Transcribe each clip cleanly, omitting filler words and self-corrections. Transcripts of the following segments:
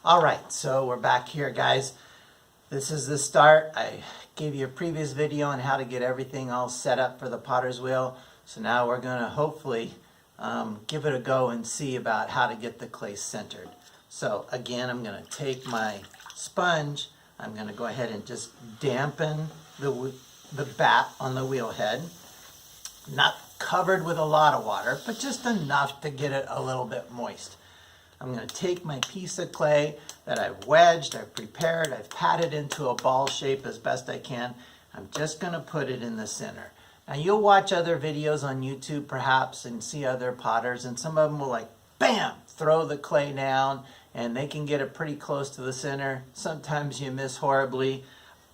All right, so we're back here, guys. This is the start. I gave you a previous video on how to get everything all set up for the potter's wheel. So now we're going to hopefully give it a go and see about how to get the clay centered. So again, I'm going to take my sponge. I'm going to go ahead and just dampen the bat on the wheel head. Not covered with a lot of water, but just enough to get it a little bit moist. I'm going to take my piece of clay that I've wedged, I've prepared, I've patted into a ball shape as best I can. I'm just going to put it in the center. Now you'll watch other videos on YouTube perhaps and see other potters, and some of them will like, bam, throw the clay down and they can get it pretty close to the center. Sometimes you miss horribly.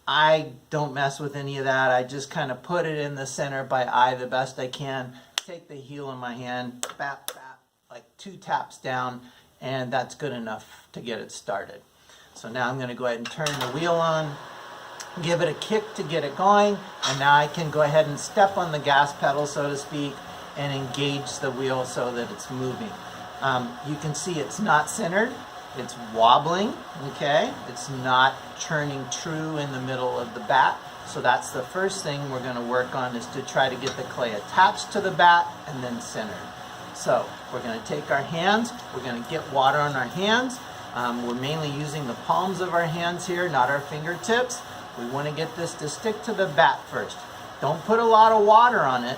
I don't mess with any of that. I just kind of put it in the center by eye the best I can. Take the heel in my hand, bap, bap, like 2 taps down, and that's good enough to get it started. So now I'm going to go ahead and turn the wheel on, give it a kick to get it going, and now I can go ahead and step on the gas pedal, so to speak, and engage the wheel so that it's moving. You can see it's not centered, it's wobbling, okay? It's not turning true in the middle of the bat. So that's the first thing we're going to work on, is to try to get the clay attached to the bat and then centered. So we're going to take our hands, we're going to get water on our hands. We're mainly using the palms of our hands here, not our fingertips. We want to get this to stick to the bat first. Don't put a lot of water on it,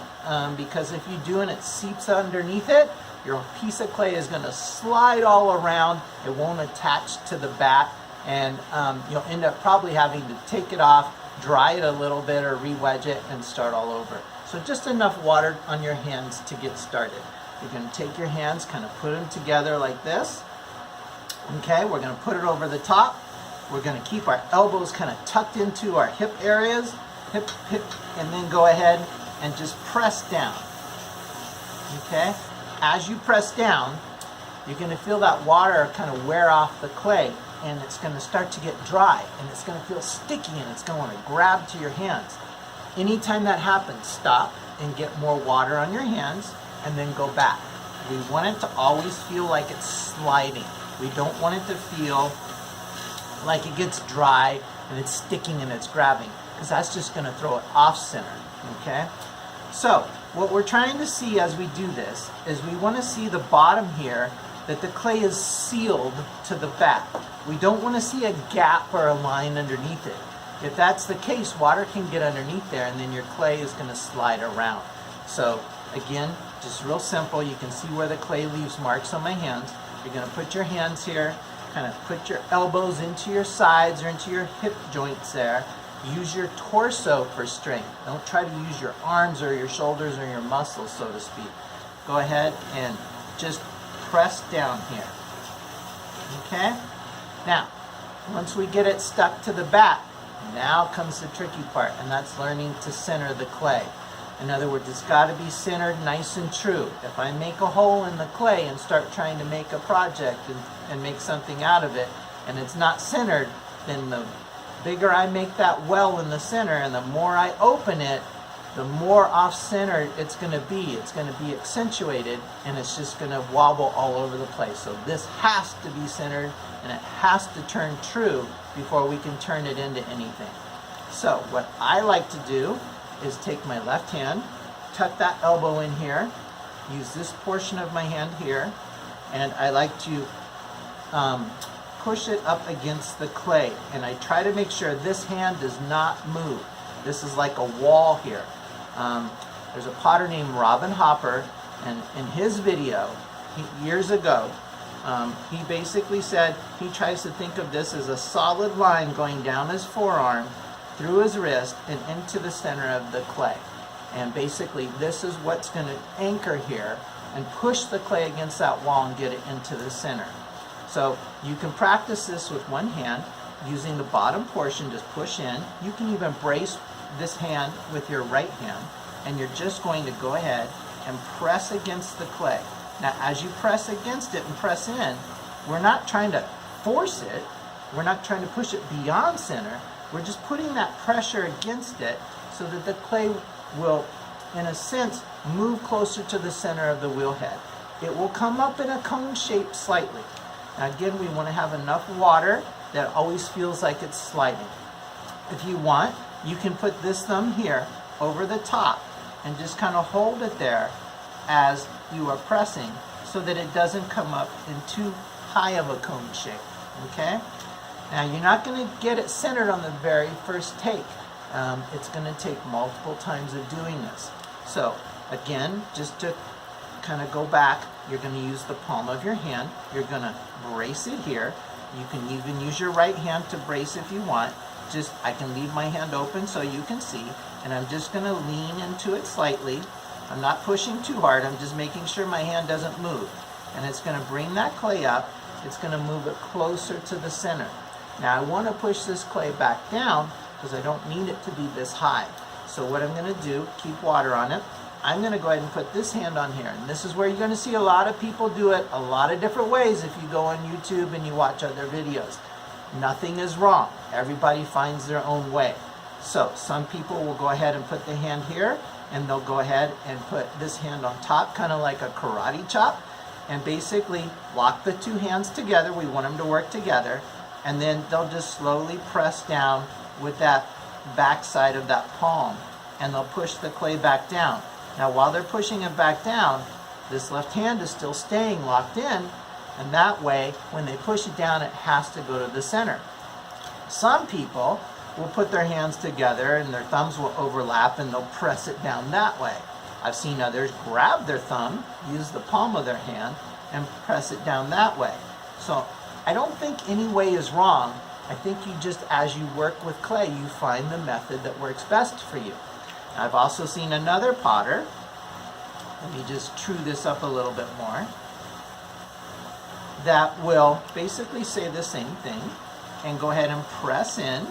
because if you do and it seeps underneath it, your piece of clay is going to slide all around. It won't attach to the bat, and you'll end up probably having to take it off, dry it a little bit, or re-wedge it and start all over. So just enough water on your hands to get started. You're going to take your hands, kind of put them together like this. Okay, we're going to put it over the top. We're going to keep our elbows kind of tucked into our hip areas, hip, and then go ahead and just press down. Okay, as you press down, you're going to feel that water kind of wear off the clay, and it's going to start to get dry, and it's going to feel sticky, and it's going to want to grab to your hands. Anytime that happens, stop and get more water on your hands, and then go back. We want it to always feel like it's sliding. We don't want it to feel like it gets dry and it's sticking and it's grabbing, because that's just going to throw it off center. Okay? So what we're trying to see as we do this is we want to see the bottom here, that the clay is sealed to the bat. We don't want to see a gap or a line underneath it. If that's the case, water can get underneath there and then your clay is going to slide around. So again, just real simple. You can see where the clay leaves marks on my hands. You're going to put your hands here, kind of put your elbows into your sides or into your hip joints there. Use your torso for strength. Don't try to use your arms or your shoulders or your muscles, so to speak. Go ahead and just press down here. Okay? Now, once we get it stuck to the bat, now comes the tricky part, and that's learning to center the clay. In other words, it's got to be centered nice and true. If I make a hole in the clay and start trying to make a project and make something out of it, and it's not centered, then the bigger I make that well in the center, and the more I open it, the more off-centered it's going to be. It's going to be accentuated, and it's just going to wobble all over the place. So this has to be centered, and it has to turn true before we can turn it into anything. So what I like to do is take my left hand, tuck that elbow in here, use this portion of my hand here, and I like to push it up against the clay, and I try to make sure this hand does not move. This is like a wall here. There's a potter named Robin Hopper, and in his video years ago, he basically said he tries to think of this as a solid line going down his forearm, through his wrist, and into the center of the clay. And basically this is what's going to anchor here and push the clay against that wall and get it into the center. So you can practice this with one hand, using the bottom portion, just push in. You can even brace this hand with your right hand, and you're just going to go ahead and press against the clay. Now as you press against it and press in, we're not trying to force it, we're not trying to push it beyond center, we're just putting that pressure against it so that the clay will, in a sense, move closer to the center of the wheel head. It will come up in a cone shape slightly. Now again, we want to have enough water that always feels like it's sliding. If you want, you can put this thumb here over the top and just kind of hold it there as you are pressing so that it doesn't come up in too high of a cone shape, okay? Now you're not going to get it centered on the very first take. It's going to take multiple times of doing this. So again, just to kind of go back, you're going to use the palm of your hand. You're going to brace it here. You can even use your right hand to brace if you want. Just, I can leave my hand open so you can see, and I'm just going to lean into it slightly. I'm not pushing too hard, I'm just making sure my hand doesn't move. And it's going to bring that clay up. It's going to move it closer to the center. Now I want to push this clay back down because I don't need it to be this high. So what I'm going to do, keep water on it. I'm going to go ahead and put this hand on here. And this is where you're going to see a lot of people do it a lot of different ways if you go on YouTube and you watch other videos. Nothing is wrong. Everybody finds their own way. So some people will go ahead and put the hand here, and they'll go ahead and put this hand on top, kind of like a karate chop, and basically lock the two hands together. We want them to work together, and then they'll just slowly press down with that back side of that palm, and they'll push the clay back down. Now while they're pushing it back down, this left hand is still staying locked in, and that way when they push it down, it has to go to the center. Some people will put their hands together and their thumbs will overlap and they'll press it down that way. I've seen others grab their thumb, use the palm of their hand, and press it down that way. So I don't think any way is wrong. I think you just, as you work with clay, you find the method that works best for you. I've also seen another potter. Let me just true this up a little bit more. That will basically say the same thing and go ahead and press in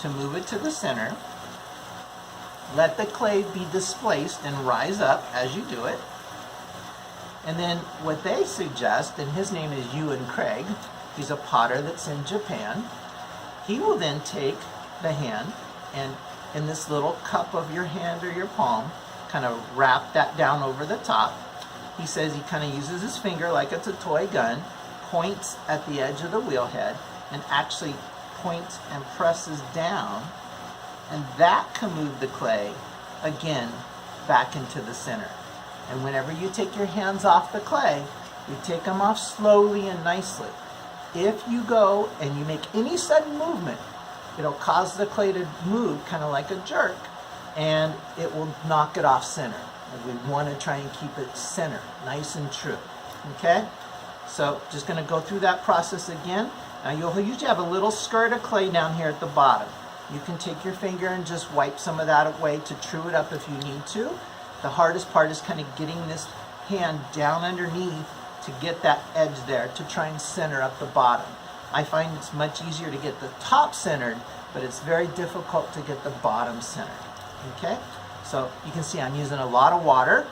to move it to the center. Let the clay be displaced and rise up as you do it. And then what they suggest, and his name is Ewan Craig, he's a potter that's in Japan. He will then take the hand and in this little cup of your hand or your palm, kind of wrap that down over the top. He says he kind of uses his finger like it's a toy gun, points at the edge of the wheel head, and actually points and presses down, and that can move the clay again back into the center. And whenever you take your hands off the clay, you take them off slowly and nicely. If you go and you make any sudden movement, it'll cause the clay to move kind of like a jerk, and it will knock it off center. And we want to try and keep it center, nice and true. Okay? So just going to go through that process again. Now you'll usually have a little skirt of clay down here at the bottom. You can take your finger and just wipe some of that away to true it up if you need to. The hardest part is kind of getting this hand down underneath to get that edge there to try and center up the bottom. I find it's much easier to get the top centered, but it's very difficult to get the bottom centered. Okay? So you can see I'm using a lot of water.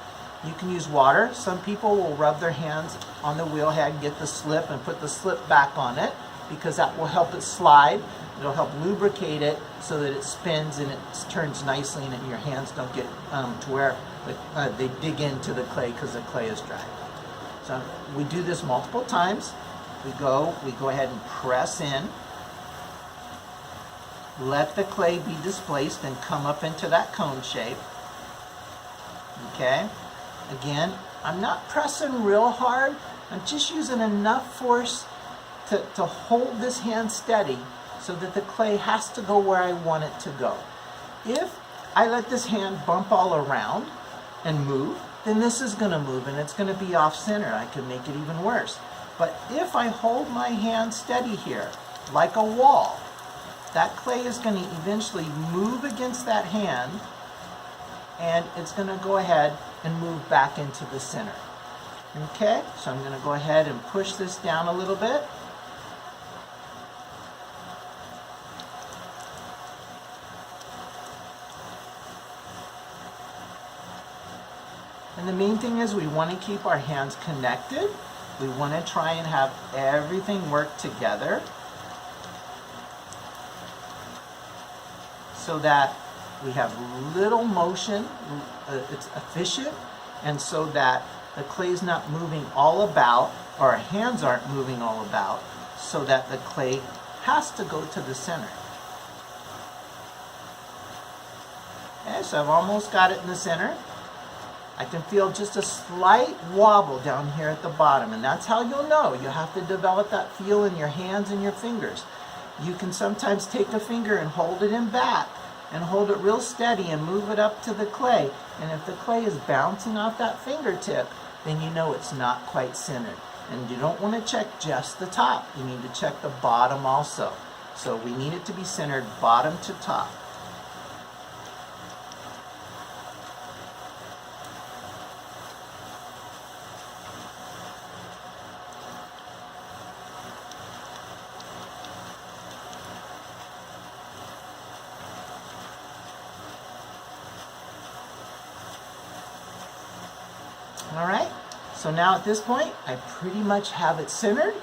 You can use water. Some people will rub their hands on the wheel head, get the slip, and put the slip back on it because that will help it slide. It'll help lubricate it so that it spins and it turns nicely and your hands don't get to where they dig into the clay because the clay is dry. So we do this multiple times. We go ahead and press in. Let the clay be displaced and come up into that cone shape. Okay? Again, I'm not pressing real hard. I'm just using enough force to hold this hand steady so that the clay has to go where I want it to go. If I let this hand bump all around and move, then this is going to move and it's going to be off center. I could make it even worse. But if I hold my hand steady here, like a wall, that clay is going to eventually move against that hand and it's going to go ahead and move back into the center. Okay, so I'm going to go ahead and push this down a little bit. And the main thing is we want to keep our hands connected. We want to try and have everything work together so that we have little motion, it's efficient, and so that the clay's not moving all about, or our hands aren't moving all about, so that the clay has to go to the center. Okay, so I've almost got it in the center. I can feel just a slight wobble down here at the bottom, and that's how you'll know. You have to develop that feel in your hands and your fingers. You can sometimes take a finger and hold it in back and hold it real steady and move it up to the clay. And if the clay is bouncing off that fingertip, then you know it's not quite centered. And you don't want to check just the top. You need to check the bottom also. So we need it to be centered bottom to top. All right, so now at this point, I pretty much have it centered.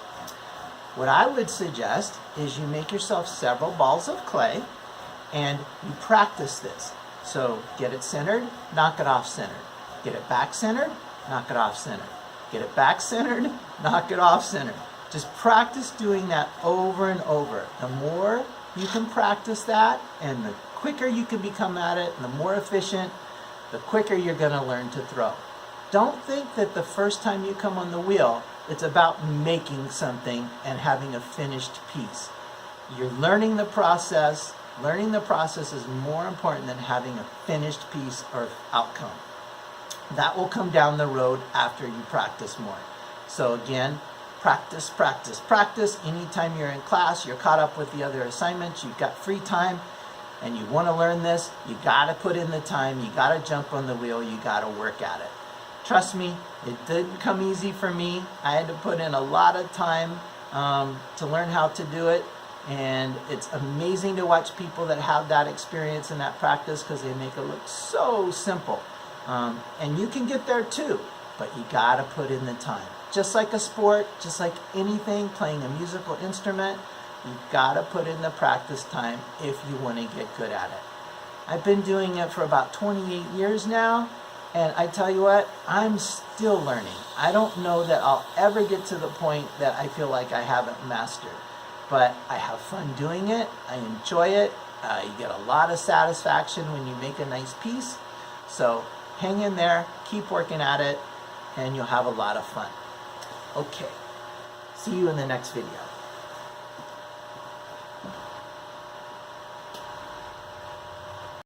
What I would suggest is you make yourself several balls of clay and you practice this. So get it centered, knock it off centered. Get it back centered, knock it off centered. Get it back centered, knock it off centered. Just practice doing that over and over. The more you can practice that and the quicker you can become at it and the more efficient, the quicker you're gonna learn to throw. Don't think that the first time you come on the wheel, it's about making something and having a finished piece. You're learning the process. Learning the process is more important than having a finished piece or outcome. That will come down the road after you practice more. So again, practice, practice, practice. Anytime you're in class, you're caught up with the other assignments, you've got free time, and you want to learn this, you got to put in the time, you got to jump on the wheel, you got to work at it. Trust me, it didn't come easy for me. I had to put in a lot of time to learn how to do it. And it's amazing to watch people that have that experience and that practice because they make it look so simple. And you can get there too, but you gotta put in the time. Just like a sport, just like anything, playing a musical instrument, you gotta put in the practice time if you wanna get good at it. I've been doing it for about 28 years now. And I tell you what, I'm still learning. I don't know that I'll ever get to the point that I feel like I haven't mastered. But I have fun doing it. I enjoy it. You get a lot of satisfaction when you make a nice piece. So hang in there, keep working at it, and you'll have a lot of fun. Okay, see you in the next video.